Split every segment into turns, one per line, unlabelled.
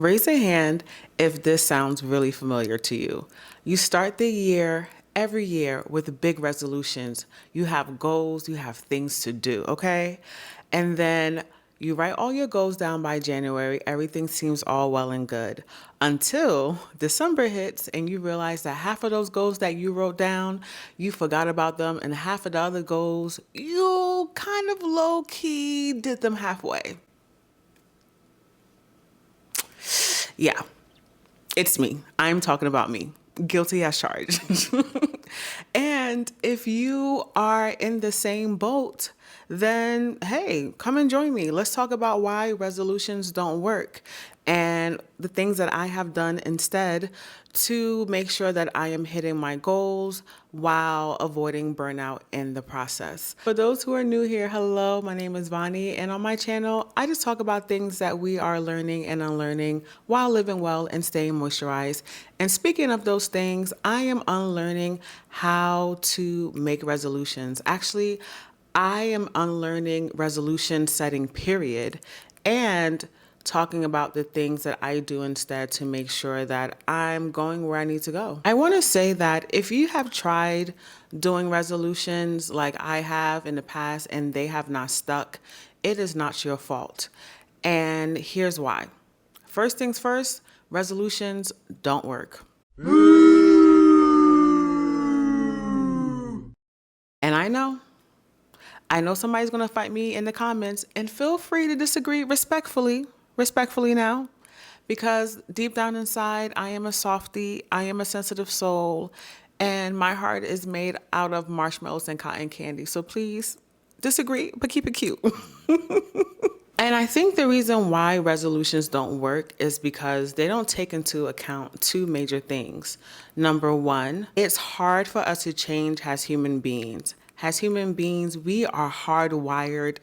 Raise a hand if this sounds really familiar to you. You start the year every year with big resolutions. You have goals, you have things to do, okay? And then you write all your goals down by January. Everything seems all well and good until December hits and you realize that half of those goals that you wrote down, you forgot about them, and half of the other goals, you kind of low key did them halfway. Yeah, it's me. I'm talking about me. Guilty as charged. And if you are in the same boat, then hey, come and join me. Let's talk about why resolutions don't work and the things that I have done instead to make sure that I am hitting my goals while avoiding burnout in the process. For those who are new here, hello, my name is Vonnie, and on my channel, I just talk about things that we are learning and unlearning while living well and staying moisturized. And speaking of those things, I am unlearning how to make resolutions. Actually, I am unlearning resolution setting, period, and talking about the things that I do instead to make sure that I'm going where I need to go. I want to say that if you have tried doing resolutions like I have in the past and they have not stuck, it is not your fault. And here's why. First things first, resolutions don't work. And I know somebody's going to fight me in the comments, and feel free to disagree respectfully now, because deep down inside, I am a softie, I am a sensitive soul, and my heart is made out of marshmallows and cotton candy. So please disagree, but keep it cute. And I think the reason why resolutions don't work is because they don't take into account two major things. Number one, it's hard for us to change as human beings. As human beings, we are hardwired,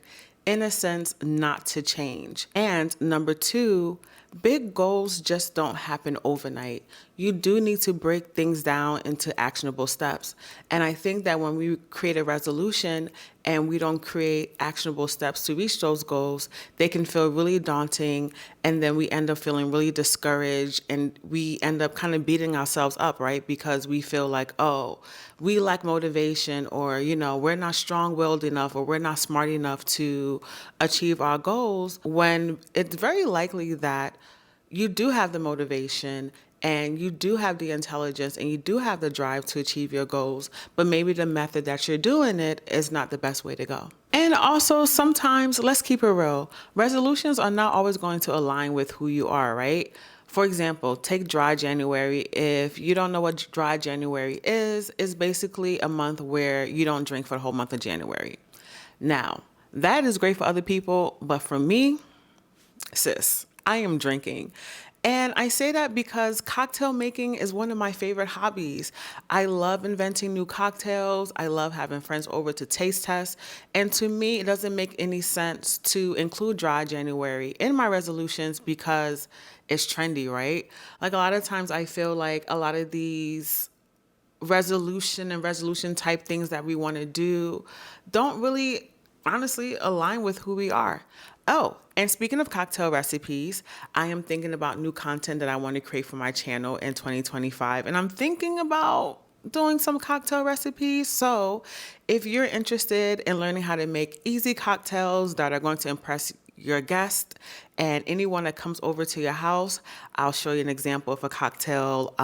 in a sense, not to change. And number two, big goals just don't happen overnight. You do need to break things down into actionable steps. And I think that when we create a resolution and we don't create actionable steps to reach those goals, they can feel really daunting. And then we end up feeling really discouraged, and we end up kind of beating ourselves up, right? Because we feel like, oh, we lack motivation, or, we're not strong-willed enough, or we're not smart enough to achieve our goals, when it's very likely that you do have the motivation and you do have the intelligence and you do have the drive to achieve your goals, but maybe the method that you're doing it is not the best way to go. And also, sometimes, let's keep it real, resolutions are not always going to align with who you are, right? For example, take dry January. If you don't know what dry January is, it's basically a month where you don't drink for the whole month of January. Now, that is great for other people, but for me, sis, I am drinking. And I say that because cocktail making is one of my favorite hobbies. I love inventing new cocktails. I love having friends over to taste test. And to me, it doesn't make any sense to include dry January in my resolutions because it's trendy, right? Like, a lot of times I feel like a lot of these resolution type things that we want to do don't really honestly align with who we are. Oh, and speaking of cocktail recipes, I am thinking about new content that I want to create for my channel in 2025. And I'm thinking about doing some cocktail recipes. So if you're interested in learning how to make easy cocktails that are going to impress your guest and anyone that comes over to your house, I'll show you an example of a cocktail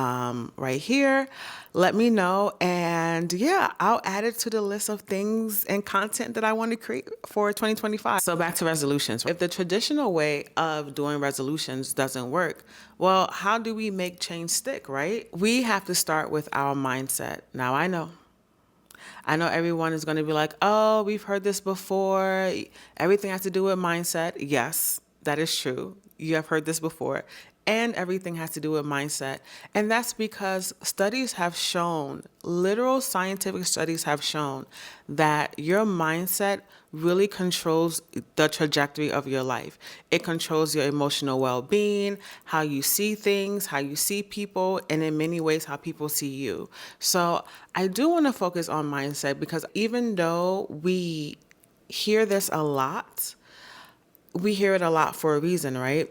right here. Let me know, and yeah, I'll add it to the list of things and content that I want to create for 2025. So back to resolutions. If the traditional way of doing resolutions doesn't work, well, how do we make change stick, right? We have to start with our mindset. Now, I know everyone is going to be like, oh, we've heard this before. Everything has to do with mindset. Yes, that is true. You have heard this before. And everything has to do with mindset. And that's because studies have shown, literal scientific studies have shown, that your mindset really controls the trajectory of your life. It controls your emotional well-being, how you see things, how you see people, and in many ways, how people see you. So I do want to focus on mindset because even though we hear this a lot, we hear it a lot for a reason, right?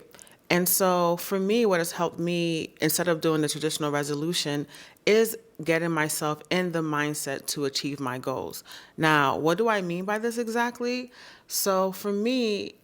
And so for me, what has helped me, instead of doing the traditional resolution, is getting myself in the mindset to achieve my goals. Now, what do I mean by this exactly? So for me,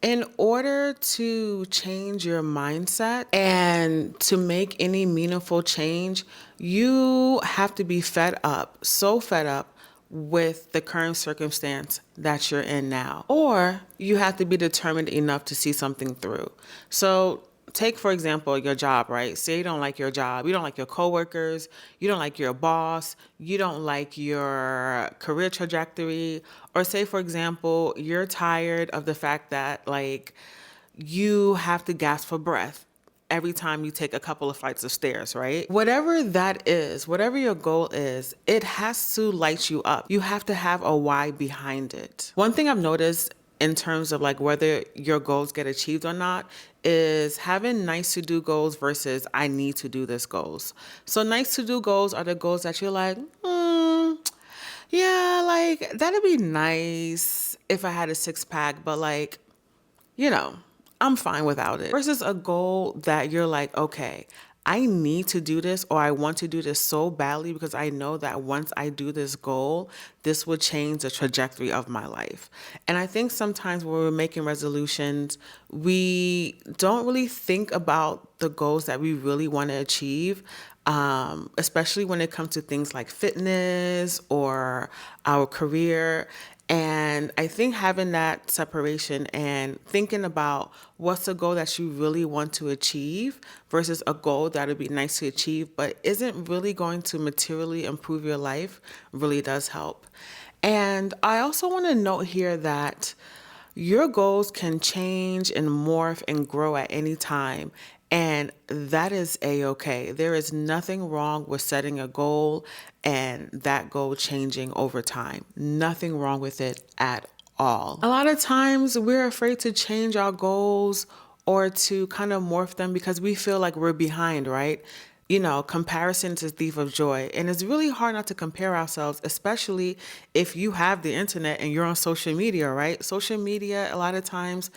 in order to change your mindset and to make any meaningful change, you have to be fed up, so fed up with the current circumstance that you're in now. Or you have to be determined enough to see something through. So take, for example, your job, right? Say you don't like your job, you don't like your coworkers, you don't like your boss, you don't like your career trajectory, or say, for example, you're tired of the fact that like you have to gasp for breath every time you take a couple of flights of stairs, right? Whatever that is, whatever your goal is, it has to light you up. You have to have a why behind it. One thing I've noticed in terms of like whether your goals get achieved or not is having nice to do goals versus I need to do this goals. So nice to do goals are the goals that you're like, yeah, like that'd be nice if I had a six pack, but like, you know, I'm fine without it. Versus a goal that you're like, okay, I need to do this or I want to do this so badly because I know that once I do this goal, this would change the trajectory of my life. And I think sometimes when we're making resolutions, we don't really think about the goals that we really want to achieve. Especially when it comes to things like fitness or our career. And I think having that separation and thinking about what's a goal that you really want to achieve versus a goal that would be nice to achieve, but isn't really going to materially improve your life really does help. And I also want to note here that your goals can change and morph and grow at any time. And that is a-okay. There is nothing wrong with setting a goal and that goal changing over time. Nothing wrong with it at all. A lot of times we're afraid to change our goals or to kind of morph them because we feel like we're behind, right? You know, comparison is a thief of joy. And it's really hard not to compare ourselves, especially if you have the internet and you're on social media, right? Social media, a lot of times,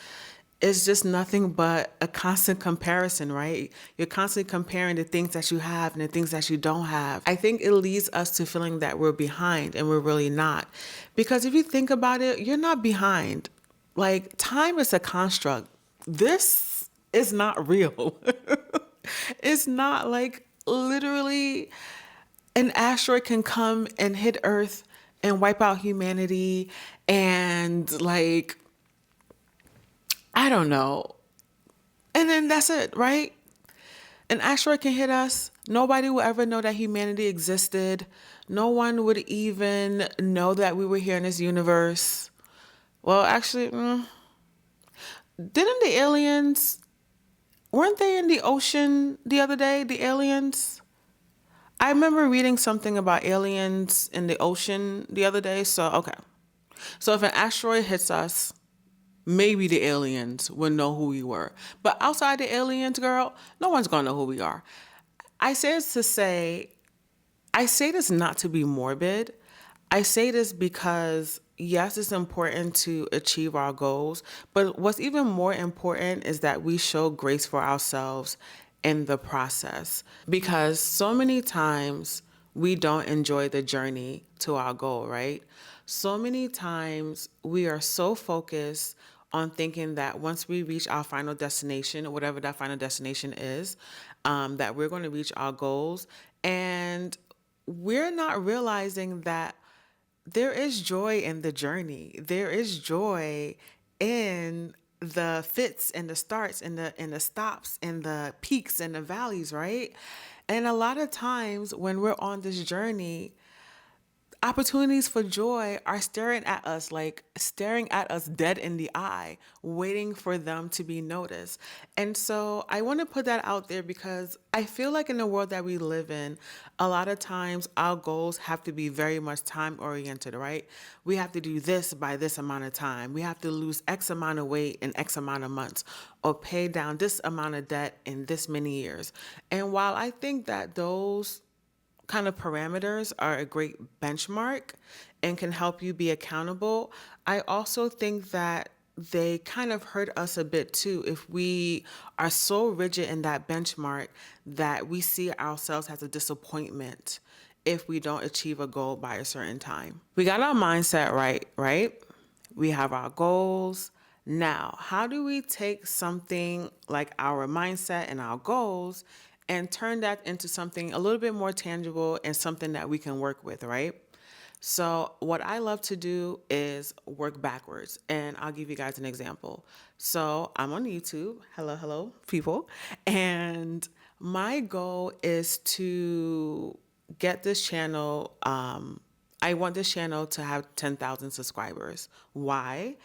is just nothing but a constant comparison, right? You're constantly comparing the things that you have and the things that you don't have. I think it leads us to feeling that we're behind and we're really not. Because if you think about it, you're not behind. Like, time is a construct. This is not real. It's not like literally an asteroid can come and hit Earth and wipe out humanity and like, I don't know. And then that's it, right? An asteroid can hit us. Nobody will ever know that humanity existed. No one would even know that we were here in this universe. Well, actually, didn't the aliens, weren't they in the ocean the other day, the aliens? I remember reading something about aliens in the ocean the other day. So, okay. So if an asteroid hits us, maybe the aliens would know who we were. But outside the aliens, girl, no one's going to know who we are. I say this to say, I say this not to be morbid. I say this because, yes, it's important to achieve our goals. But what's even more important is that we show grace for ourselves in the process. Because so many times we don't enjoy the journey to our goal, right? So many times we are so focused on thinking that once we reach our final destination, whatever that final destination is, that we're going to reach our goals. And we're not realizing that there is joy in the journey. There is joy in the fits and the starts and the stops and the peaks and the valleys, right? And a lot of times when we're on this journey, opportunities for joy are staring at us, like staring at us dead in the eye, waiting for them to be noticed. And so I want to put that out there because I feel like in the world that we live in, a lot of times our goals have to be very much time oriented, right? We have to do this by this amount of time. We have to lose X amount of weight in X amount of months or pay down this amount of debt in this many years. And while I think that those kind of parameters are a great benchmark and can help you be accountable, I also think that they kind of hurt us a bit too if we are so rigid in that benchmark that we see ourselves as a disappointment if we don't achieve a goal by a certain time. We got our mindset right? We have our goals. Now, how do we take something like our mindset and our goals and turn that into something a little bit more tangible and something that we can work with, right? So what I love to do is work backwards, and I'll give you guys an example. So I'm on YouTube. Hello, people. And my goal is to get this channel. I want this channel to have 10,000 subscribers. Why?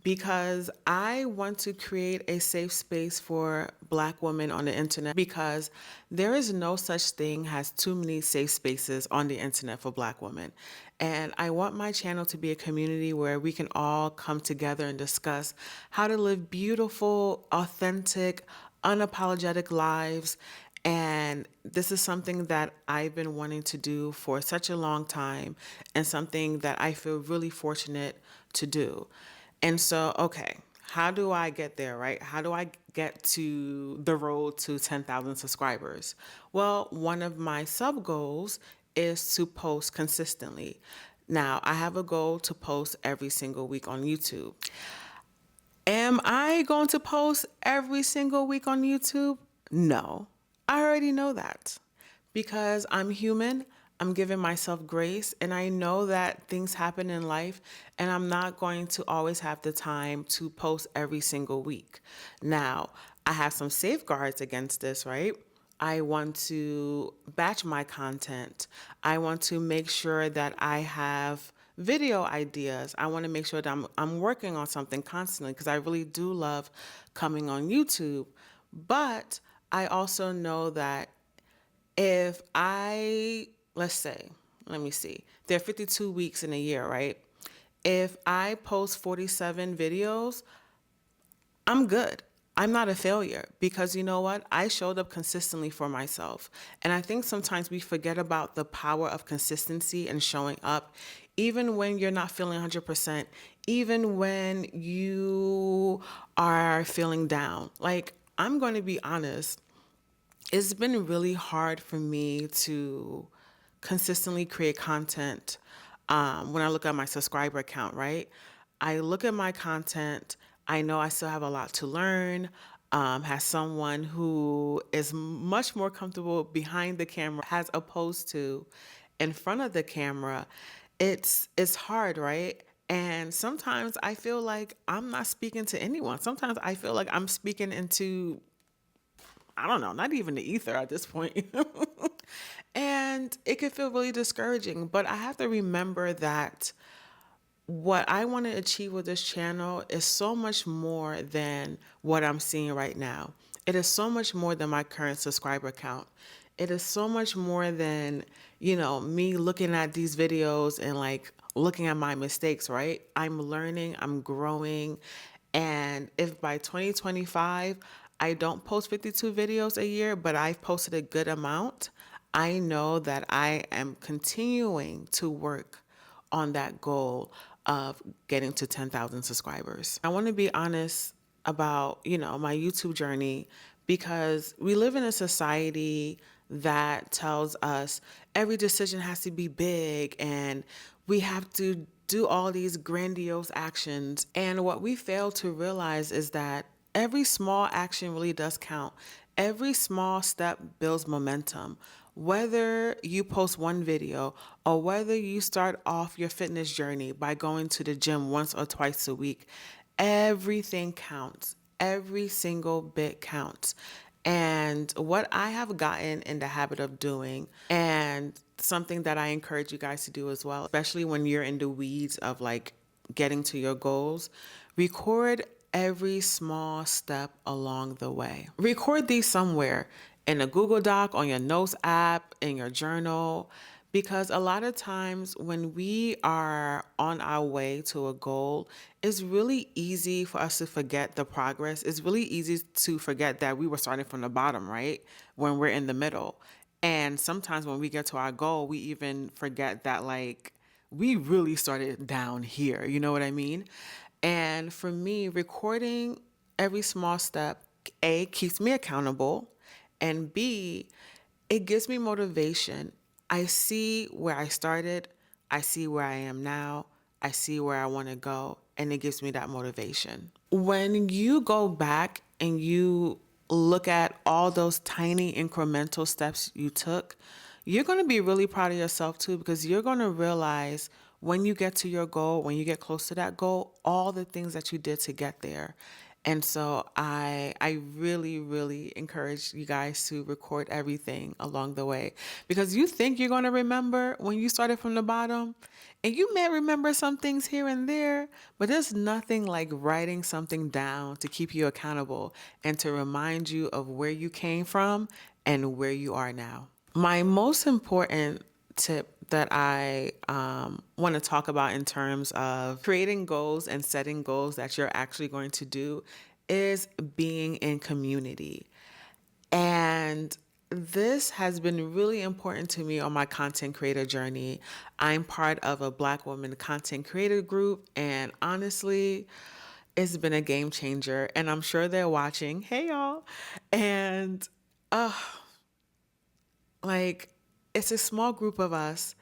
Because I want to create a safe space for Black women on the internet, because there is no such thing as too many safe spaces on the internet for Black women. And I want my channel to be a community where we can all come together and discuss how to live beautiful, authentic, unapologetic lives. And this is something that I've been wanting to do for such a long time, and something that I feel really fortunate to do. And so, okay, how do I get there, right? How do I get to the road to 10,000 subscribers? Well, one of my sub goals is to post consistently. Now, I have a goal to post every single week on YouTube. Am I going to post every single week on YouTube? No, I already know that, because I'm human. I'm giving myself grace, and I know that things happen in life, and I'm not going to always have the time to post every single week. Now, I have some safeguards against this, right? I want to batch my content. I want to make sure that I have video ideas. I want to make sure that I'm working on something constantly, because I really do love coming on YouTube. But I also know that if let's say, let me see, there are 52 weeks in a year, right? If I post 47 videos, I'm good. I'm not a failure, because you know what? I showed up consistently for myself. And I think sometimes we forget about the power of consistency and showing up, even when you're not feeling 100%, even when you are feeling down. Like, I'm going to be honest, it's been really hard for me to consistently create content. When I look at my subscriber count, right? I look at my content. I know I still have a lot to learn. As someone who is much more comfortable behind the camera as opposed to in front of the camera, it's hard, right? And sometimes I feel like I'm not speaking to anyone. Sometimes I feel like I'm speaking into, I don't know, not even the ether at this point. And it can feel really discouraging, but I have to remember that what I want to achieve with this channel is so much more than what I'm seeing right now. It is so much more than my current subscriber count. It is so much more than, me looking at these videos and like looking at my mistakes, right? I'm learning, I'm growing. And if by 2025, I don't post 52 videos a year, but I've posted a good amount, I know that I am continuing to work on that goal of getting to 10,000 subscribers. I want to be honest about, my YouTube journey, because we live in a society that tells us every decision has to be big and we have to do all these grandiose actions. And what we fail to realize is that every small action really does count. Every small step builds momentum. Whether you post one video or whether you start off your fitness journey by going to the gym once or twice a week, everything counts. Every single bit counts. And what I have gotten in the habit of doing, and something that I encourage you guys to do as well, especially when you're in the weeds of like getting to your goals, record every small step along the way. Record these somewhere, in a Google Doc, on your notes app, in your journal, because a lot of times when we are on our way to a goal, it's really easy for us to forget the progress. It's really easy to forget that we were starting from the bottom, right? When we're in the middle. And sometimes when we get to our goal, we even forget that like we really started down here. You know what I mean? And for me, recording every small step, A, keeps me accountable, and B, it gives me motivation. I see where I started, I see where I am now, I see where I want to go, and it gives me that motivation. When you go back and you look at all those tiny incremental steps you took, you're going to be really proud of yourself too, because you're going to realize when you get to your goal, when you get close to that goal, all the things that you did to get there. And so I really, really encourage you guys to record everything along the way, because you think you're going to remember when you started from the bottom, and you may remember some things here and there, but there's nothing like writing something down to keep you accountable and to remind you of where you came from and where you are now. My most important tip that I want to talk about in terms of creating goals and setting goals that you're actually going to do is being in community. And this has been really important to me on my content creator journey. I'm part of a Black woman content creator group, and honestly, it's been a game changer. And I'm sure they're watching. Hey, y'all. And like, it's a small group of us,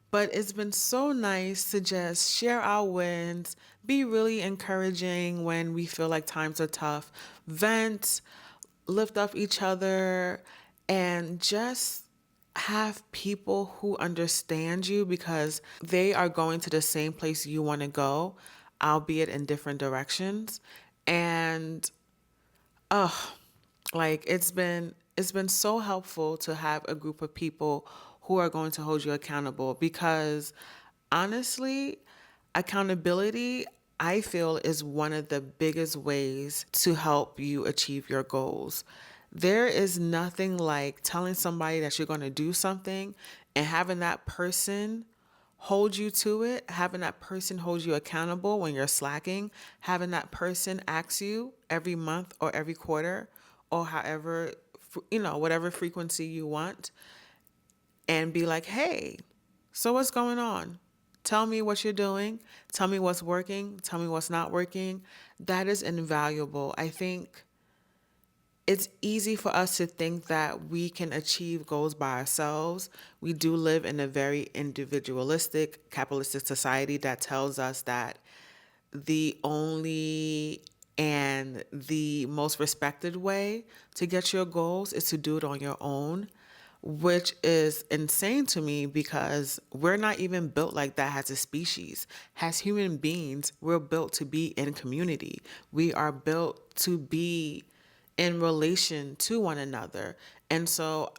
but it's been so nice to just share our wins, be really encouraging when we feel like times are tough, vent, lift up each other, and just have people who understand you because they are going to the same place you want to go, albeit in different directions. And like it's been so helpful to have a group of people who are going to hold you accountable, because honestly, accountability, I feel, is one of the biggest ways to help you achieve your goals. There is nothing like telling somebody that you're going to do something and having that person hold you to it, having that person hold you accountable when you're slacking, having that person ask you every month or every quarter or however, whatever frequency you want, and be like, hey, so what's going on? Tell me what you're doing. Tell me what's working. Tell me what's not working. That is invaluable. I think it's easy for us to think that we can achieve goals by ourselves. We do live in a very individualistic, capitalistic society that tells us that the only and the most respected way to get your goals is to do it on your own, which is insane to me because we're not even built like that as a species. As human beings, we're built to be in community. We are built to be in relation to one another. And so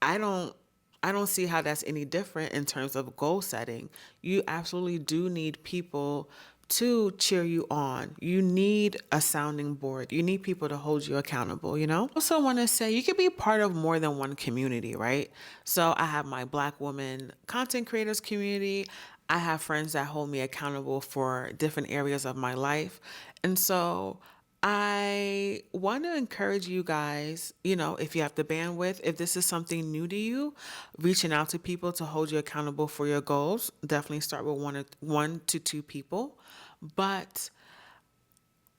I don't I don't see how that's any different in terms of goal setting. You absolutely do need people to cheer you on. You need a sounding board. You need people to hold you accountable, you know? I also want to say you can be part of more than one community, right? So I have my Black woman content creators community. I have friends that hold me accountable for different areas of my life. And so I want to encourage you guys, if you have the bandwidth, if this is something new to you, reaching out to people to hold you accountable for your goals. Definitely start with one to two people. But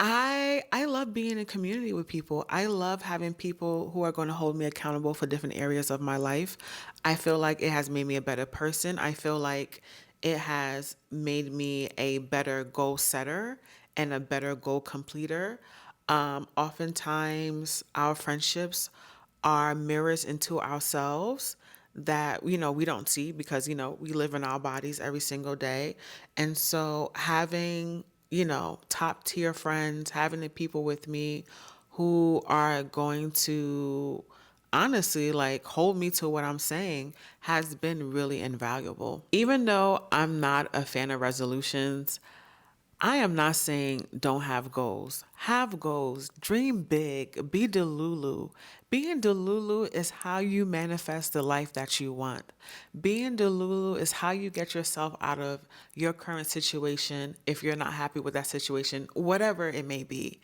I love being in community with people. I love having people who are going to hold me accountable for different areas of my life. I feel like it has made me a better person. I feel like it has made me a better goal setter and a better goal completer. Oftentimes, our friendships are mirrors into ourselves that we don't see because we live in our bodies every single day. And so having top tier friends, having the people with me who are going to honestly like hold me to what I'm saying has been really invaluable. Even though I'm not a fan of resolutions, I am not saying don't have goals. Have goals. Dream big. Be delulu. Being delulu is how you manifest the life that you want. Being delulu is how you get yourself out of your current situation if you're not happy with that situation, whatever it may be.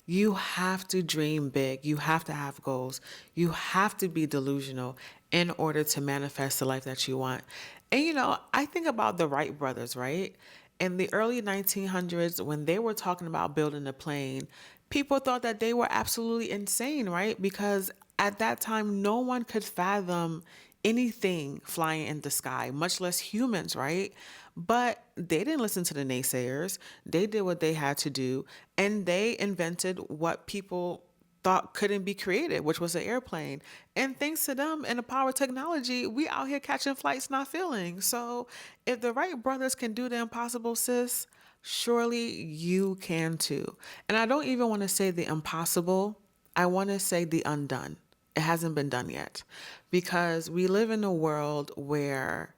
You have to dream big. You have to have goals. You have to be delusional in order to manifest the life that you want. And I think about the Wright brothers, right? In the early 1900s, when they were talking about building a plane, people thought that they were absolutely insane, right? Because at that time, no one could fathom anything flying in the sky, much less humans, right? But they didn't listen to the naysayers. They did what they had to do, and they invented what people thought couldn't be created, which was an airplane. And thanks to them and the power of technology, we out here catching flights, not feeling. So if the Wright brothers can do the impossible, sis, surely you can too. And I don't even want to say the impossible. I want to say the undone. It hasn't been done yet, because we live in a world where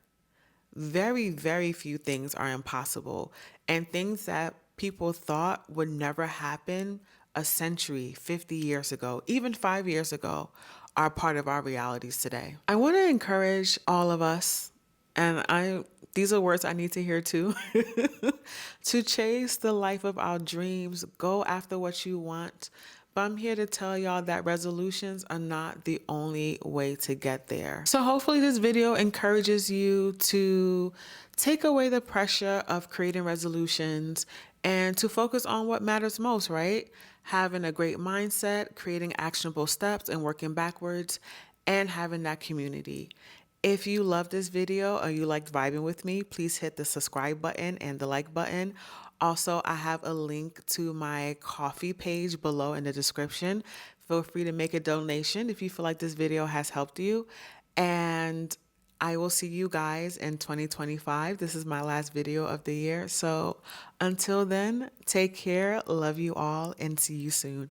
very, very few things are impossible, and things that people thought would never happen a century, 50 years ago, even 5 years ago, are part of our realities today. I want to encourage all of us, and these are words I need to hear too, to chase the life of our dreams, go after what you want. But I'm here to tell y'all that resolutions are not the only way to get there. So hopefully this video encourages you to take away the pressure of creating resolutions and to focus on what matters most, right? Having a great mindset, creating actionable steps and working backwards, and having that community. If you love this video or you liked vibing with me, please hit the subscribe button and the like button. Also, I have a link to my coffee page below in the description. Feel free to make a donation if you feel like this video has helped you. And I will see you guys in 2025. This is my last video of the year. So until then, take care, love you all, and see you soon.